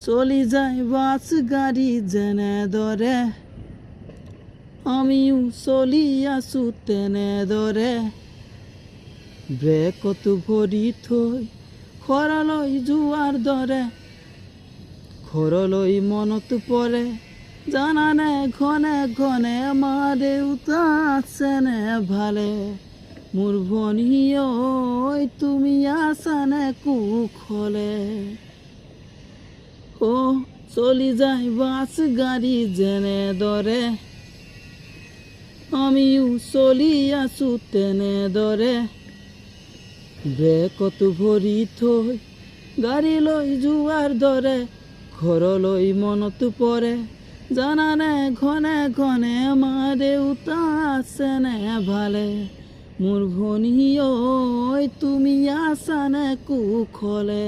চলি যায় বাস গাড়ি যেনে ধৰে, আমিও চলি আছো তেনে ধৰে। ব্ৰেকত ভৰি থৈ ঘৰলৈ যোৱাৰ দৰে, ঘৰলৈ মনত পৰে জানানে ঘনে ঘনে, মা দেউতা আছেনে ভালে, মোৰ ভনী ঐ তুমি আছানে কুশলে। ও চলি যায় বাস গাড়ি যেনে ধরে, আমিও চলি আছো তেনে ধরে। ব্ৰেকত ভৰি থৈ গাড়ী লৈ যোৱাৰ দৰে, ঘৰলৈ মনত পৰে জানানে ঘনে ঘনে, মা দেউতা আছেনে ভালে, মোৰ ভনী ঐ তুমি আছানে কুশলে।